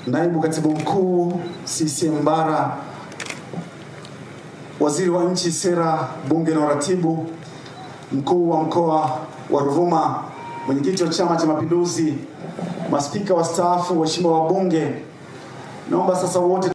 Naibu Katibu Mkuu CCM Bara, Waziri wa Nchi, Sera, Bunge na Uratibu, Mkuu wa Mkoa wa Ruvuma, Mwenyekiti wa Chama cha Mapinduzi, maspika wastaafu, waheshimiwa wabunge, naomba sasa wote